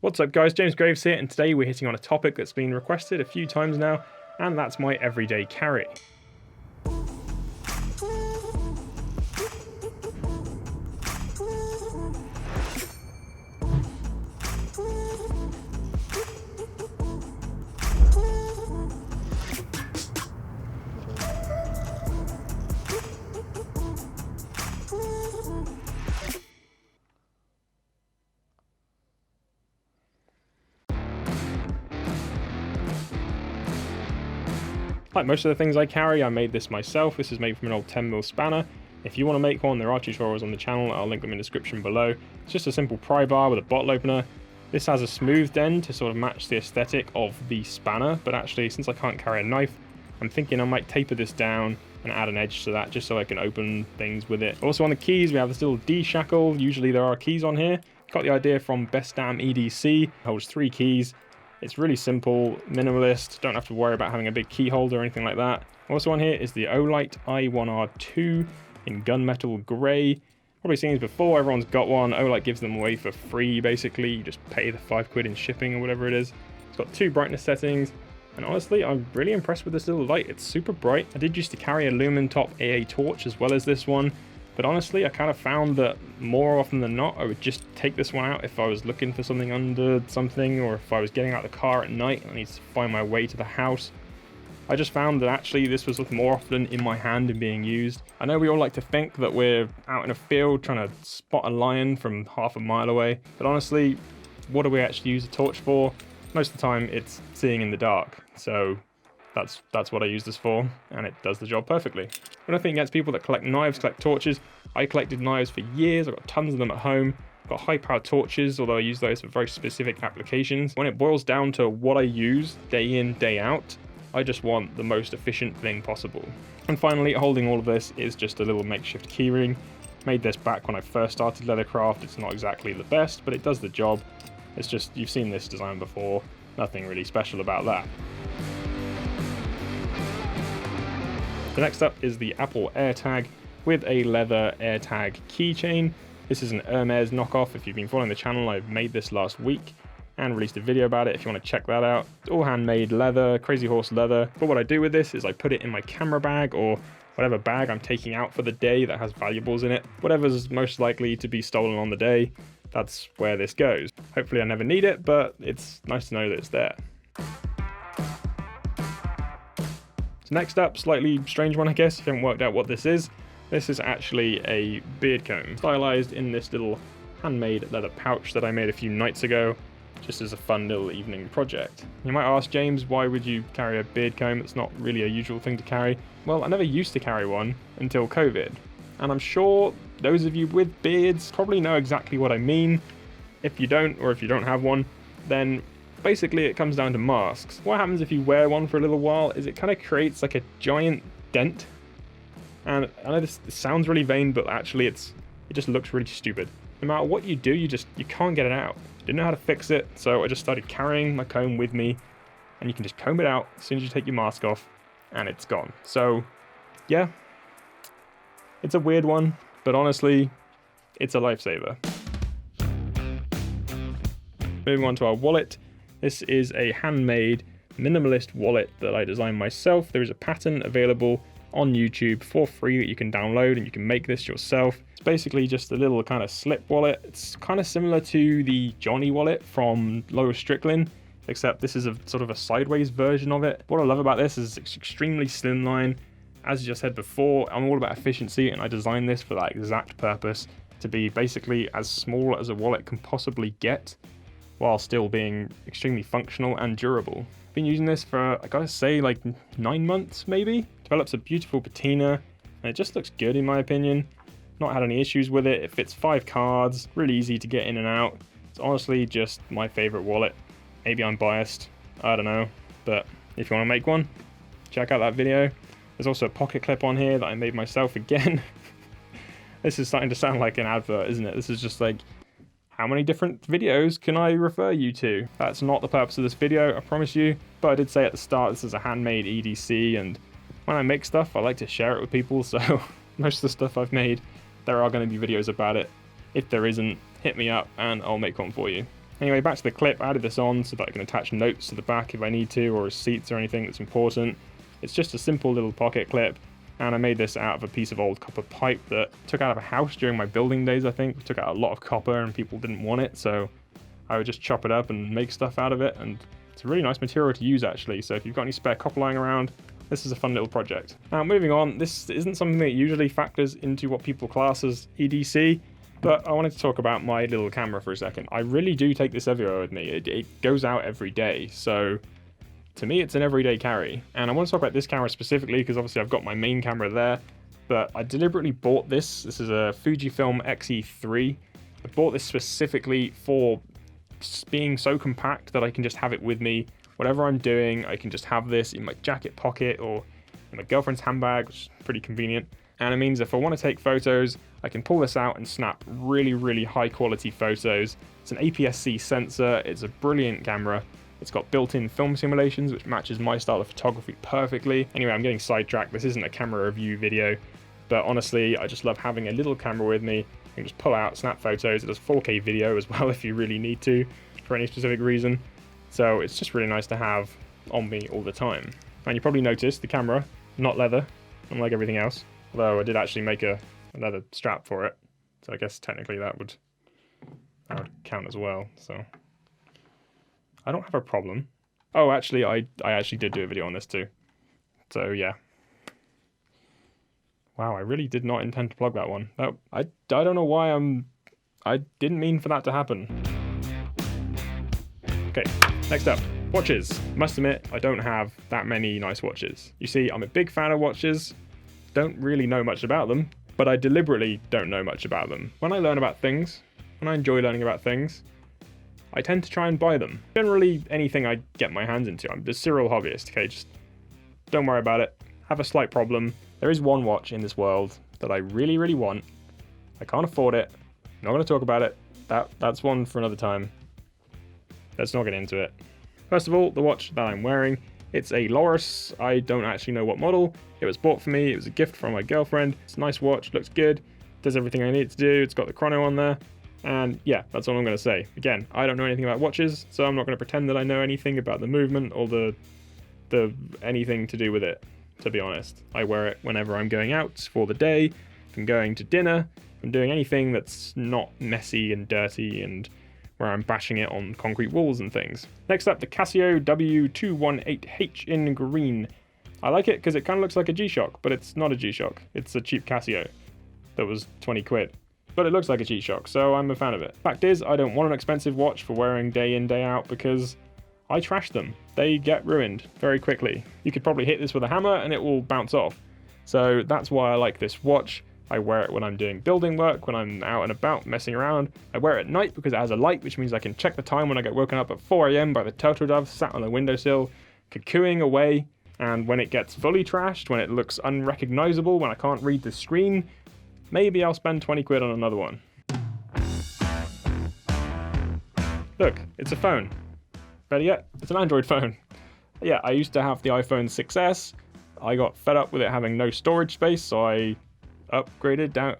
What's up guys, James Graves here, and today we're hitting on a topic that's been requested a few times now, and that's my everyday carry. Like most of the things I carry, I made this myself. This is made from an old 10mm spanner. If you want to make one, there are tutorials on the channel. I'll link them in the description below. It's just a simple pry bar with a bottle opener. This has a smoothed end to sort of match the aesthetic of the spanner, but actually, since I can't carry a knife, I'm thinking I might taper this down and add an edge to that just so I can open things with it. Also on the keys, we have this little D shackle. Usually there are keys on here. Got the idea from Best Damn EDC. It holds 3 keys. It's really simple, minimalist, don't have to worry about having a big key holder or anything like that. Also on here is the Olight i1R2 in gunmetal grey. Probably seen these before, everyone's got one. Olight gives them away for free basically. You just pay the £5 in shipping or whatever it is. It's got 2 brightness settings, and honestly I'm really impressed with this little light. It's super bright. I did used to carry a lumen top AA torch as well as this one, but honestly, I kind of found that more often than not, I would just take this one out if I was looking for something under something, or if I was getting out of the car at night and I need to find my way to the house. I just found that actually this was more often in my hand and being used. I know we all like to think that we're out in a field trying to spot a lion from half a mile away, but honestly, what do we actually use a torch for? Most of the time it's seeing in the dark, so that's what I use this for, and it does the job perfectly. But nothing against people that collect knives, collect torches. I collected knives for years. I've got tons of them at home. I've got high-powered torches, although I use those for very specific applications. When it boils down to what I use day in, day out, I just want the most efficient thing possible. And finally, holding all of this is just a little makeshift keyring. Made this back when I first started leathercraft. It's not exactly the best, but it does the job. It's just, you've seen this design before. Nothing really special about that. The next up is the Apple AirTag with a leather AirTag keychain. This is an Hermes knockoff. If you've been following the channel, I've made this last week and released a video about it if you want to check that out. It's all handmade leather, Crazy Horse leather. But what I do with this is I put it in my camera bag or whatever bag I'm taking out for the day that has valuables in it. Whatever's most likely to be stolen on the day, that's where this goes. Hopefully I never need it, but it's nice to know that it's there. So next up, slightly strange one I guess, if you haven't worked out what this is. This is actually a beard comb, stylized in this little handmade leather pouch that I made a few nights ago, just as a fun little evening project. You might ask, James, why would you carry a beard comb? It's not really a usual thing to carry. Well, I never used to carry one until COVID, and I'm sure those of you with beards probably know exactly what I mean. If you don't, or if you don't have one, then basically it comes down to masks. What happens if you wear one for a little while is it kind of creates like a giant dent. And I know this sounds really vain, but actually it just looks really stupid. No matter what you do, you can't get it out. Didn't know how to fix it, so I just started carrying my comb with me, and you can just comb it out as soon as you take your mask off, and it's gone. So yeah, it's a weird one, but honestly, it's a lifesaver. Moving on to our wallet. This is a handmade minimalist wallet that I designed myself. There is a pattern available on YouTube for free that you can download, and you can make this yourself. It's basically just a little kind of slip wallet. It's kind of similar to the Johnny wallet from Lois Strickland, except this is a sort of a sideways version of it. What I love about this is it's extremely slimline. As I said before, I'm all about efficiency, and I designed this for that exact purpose, to be basically as small as a wallet can possibly get, while still being extremely functional and durable. I've been using this for, I gotta say, like 9 months maybe. Develops a beautiful patina, and it just looks good in my opinion. Not had any issues with it. It fits 5 cards, really easy to get in and out. It's honestly just my favorite wallet. Maybe I'm biased, I don't know, but if you want to make one, check out that video. There's also a pocket clip on here that I made myself again. This is starting to sound like an advert, isn't it? This is just like, how many different videos can I refer you to? That's not the purpose of this video, I promise you. But I did say at the start, this is a handmade EDC, and when I make stuff, I like to share it with people, so most of the stuff I've made, there are going to be videos about it. If there isn't, hit me up and I'll make one for you. Anyway, back to the clip. I added this on so that I can attach notes to the back if I need to, or receipts or anything that's important. It's just a simple little pocket clip, and I made this out of a piece of old copper pipe that I took out of a house during my building days, I think. We took out a lot of copper and people didn't want it, so I would just chop it up and make stuff out of it, and it's a really nice material to use actually, so if you've got any spare copper lying around, this is a fun little project. Now moving on, this isn't something that usually factors into what people class as EDC, but I wanted to talk about my little camera for a second. I really do take this everywhere with me. It goes out every day, so to me it's an everyday carry. And I want to talk about this camera specifically because obviously I've got my main camera there, but I deliberately bought this. This is a Fujifilm X-E3. I bought this specifically for being so compact that I can just have it with me. Whatever I'm doing, I can just have this in my jacket pocket or in my girlfriend's handbag, which is pretty convenient. And it means if I want to take photos, I can pull this out and snap really, really high quality photos. It's an APS-C sensor, it's a brilliant camera. It's got built-in film simulations, which matches my style of photography perfectly. Anyway, I'm getting sidetracked. This isn't a camera review video, but honestly, I just love having a little camera with me. I can just pull out, snap photos. It does 4K video as well if you really need to, for any specific reason. So it's just really nice to have on me all the time. And you probably noticed the camera, not leather, unlike everything else. Although I did actually make a leather strap for it. So I guess technically that would count as well. So I don't have a problem. Oh, actually, I actually did do a video on this too. So yeah. Wow, I really did not intend to plug that one. No, I don't know why I didn't mean for that to happen. Okay, next up, watches. Must admit, I don't have that many nice watches. You see, I'm a big fan of watches. Don't really know much about them, but I deliberately don't know much about them. When I learn about things, when I enjoy learning about things, I tend to try and buy them. Generally, anything I get my hands into. I'm a serial hobbyist, okay? Just don't worry about it. Have a slight problem. There is one watch in this world that I really, really want. I can't afford it. I'm not going to talk about it. That's one for another time. Let's not get into it. First of all, the watch that I'm wearing. It's a Loris. I don't actually know what model. It was bought for me. It was a gift from my girlfriend. It's a nice watch, looks good, does everything I need it to do. It's got the chrono on there. And yeah, that's all I'm going to say. Again, I don't know anything about watches, so I'm not going to pretend that I know anything about the movement or the anything to do with it, to be honest. I wear it whenever I'm going out for the day, if I'm going to dinner, if I'm doing anything that's not messy and dirty and where I'm bashing it on concrete walls and things. Next up, the Casio W218H in green. I like it because it kind of looks like a G-Shock, but it's not a G-Shock. It's a cheap Casio that was 20 quid. But it looks like a G-Shock, so I'm a fan of it. Fact is, I don't want an expensive watch for wearing day in, day out because I trash them. They get ruined very quickly. You could probably hit this with a hammer and it will bounce off. So that's why I like this watch. I wear it when I'm doing building work, when I'm out and about messing around. I wear it at night because it has a light, which means I can check the time when I get woken up at 4 AM by the turtle dove sat on the windowsill, cuckooing away. And when it gets fully trashed, when it looks unrecognizable, when I can't read the screen, maybe I'll spend 20 quid on another one. Look, it's a phone. Better yet, it's an Android phone. Yeah, I used to have the iPhone 6S. I got fed up with it having no storage space, so I upgraded down.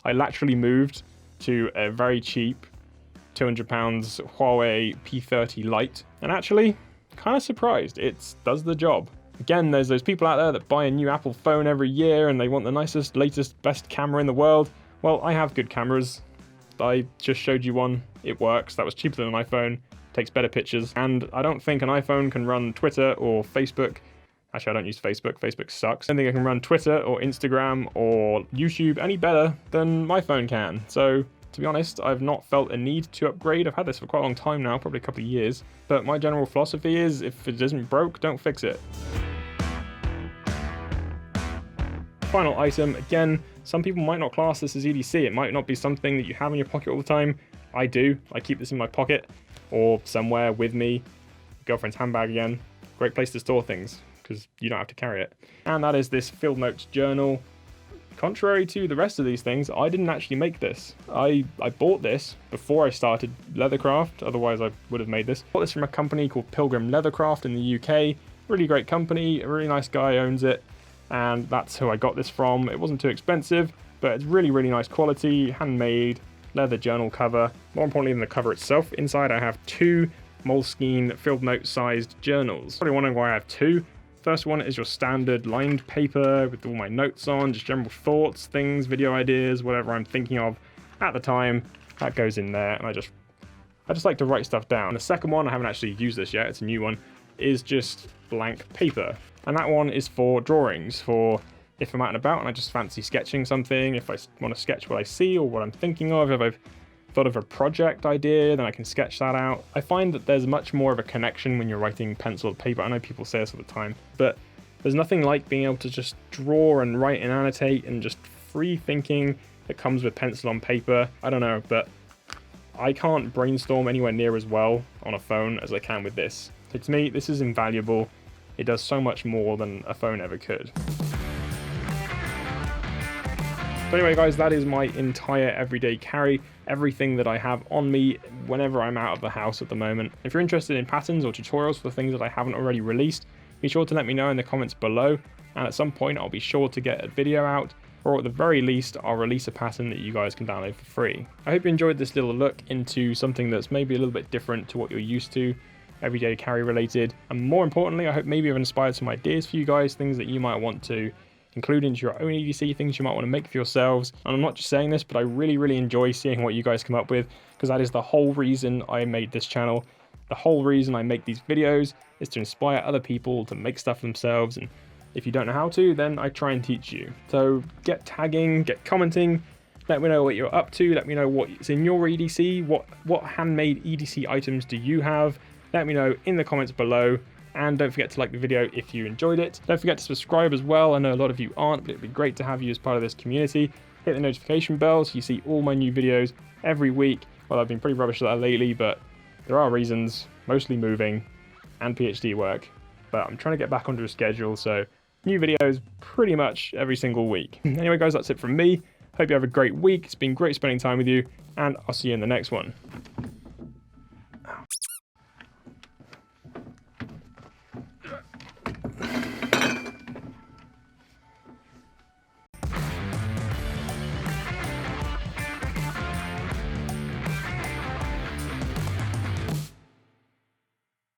I laterally moved to a very cheap £200 Huawei P30 Lite, and actually, kind of surprised, it does the job. Again, there's those people out there that buy a new Apple phone every year and they want the nicest, latest, best camera in the world. Well, I have good cameras. I just showed you one. It works. That was cheaper than an iPhone. Takes better pictures. And I don't think an iPhone can run Twitter or Facebook. Actually, I don't use Facebook. Facebook sucks. I don't think I can run Twitter or Instagram or YouTube any better than my phone can. So, to be honest, I've not felt a need to upgrade. I've had this for quite a long time now, probably a couple of years. But my general philosophy is, if it isn't broke, don't fix it. Final item, again, some people might not class this as EDC. It might not be something that you have in your pocket all the time. I do. I keep this in my pocket or somewhere with me. Girlfriend's handbag again. Great place to store things because you don't have to carry it. And that is this Field Notes journal. Contrary to the rest of these things, I didn't actually make this. I bought this before I started Leathercraft, otherwise I would have made this. I bought this from a company called Pilgrim Leathercraft in the UK. Really great company, a really nice guy owns it, and that's who I got this from. It wasn't too expensive, but it's really, really nice quality, handmade, leather journal cover. More importantly than the cover itself, inside I have 2 Moleskine field note sized journals. Probably wondering why I have 2. First one is your standard lined paper with all my notes on, just general thoughts, things, video ideas, whatever I'm thinking of at the time. That goes in there, and I just like to write stuff down. And the second one, I haven't actually used this yet, it's a new one, is just blank paper. And that one is for drawings, for if I'm out and about and I just fancy sketching something, if I want to sketch what I see or what I'm thinking of, if I've thought of a project idea, then I can sketch that out. I find that there's much more of a connection when you're writing pencil to paper. I know people say this all the time, but there's nothing like being able to just draw and write and annotate and just free thinking that comes with pencil on paper. I don't know, but I can't brainstorm anywhere near as well on a phone as I can with this. So to me, this is invaluable. It does so much more than a phone ever could. So anyway guys, that is my entire everyday carry, everything that I have on me whenever I'm out of the house at the moment. If you're interested in patterns or tutorials for things that I haven't already released, be sure to let me know in the comments below, and at some point I'll be sure to get a video out, or at the very least I'll release a pattern that you guys can download for free. I hope you enjoyed this little look into something that's maybe a little bit different to what you're used to, everyday carry related, and more importantly I hope maybe I've inspired some ideas for you guys, things that you might want to include into your own EDC, things you might want to make for yourselves. And I'm not just saying this, but I really enjoy seeing what you guys come up with, because that is the whole reason I made this channel. The whole reason I make these videos is to inspire other people to make stuff themselves, and if you don't know how to, then I try and teach you. So get tagging, get commenting, let me know what you're up to, let me know what's in your EDC, what handmade EDC items do you have, let me know in the comments below. And don't forget to like the video if you enjoyed it. Don't forget to subscribe as well. I know a lot of you aren't, but it'd be great to have you as part of this community. Hit the notification bell so you see all my new videos every week. Well, I've been pretty rubbish at that lately, but there are reasons, mostly moving and PhD work. But I'm trying to get back onto a schedule, so new videos pretty much every single week. Anyway guys, that's it from me. Hope you have a great week. It's been great spending time with you, and I'll see you in the next one.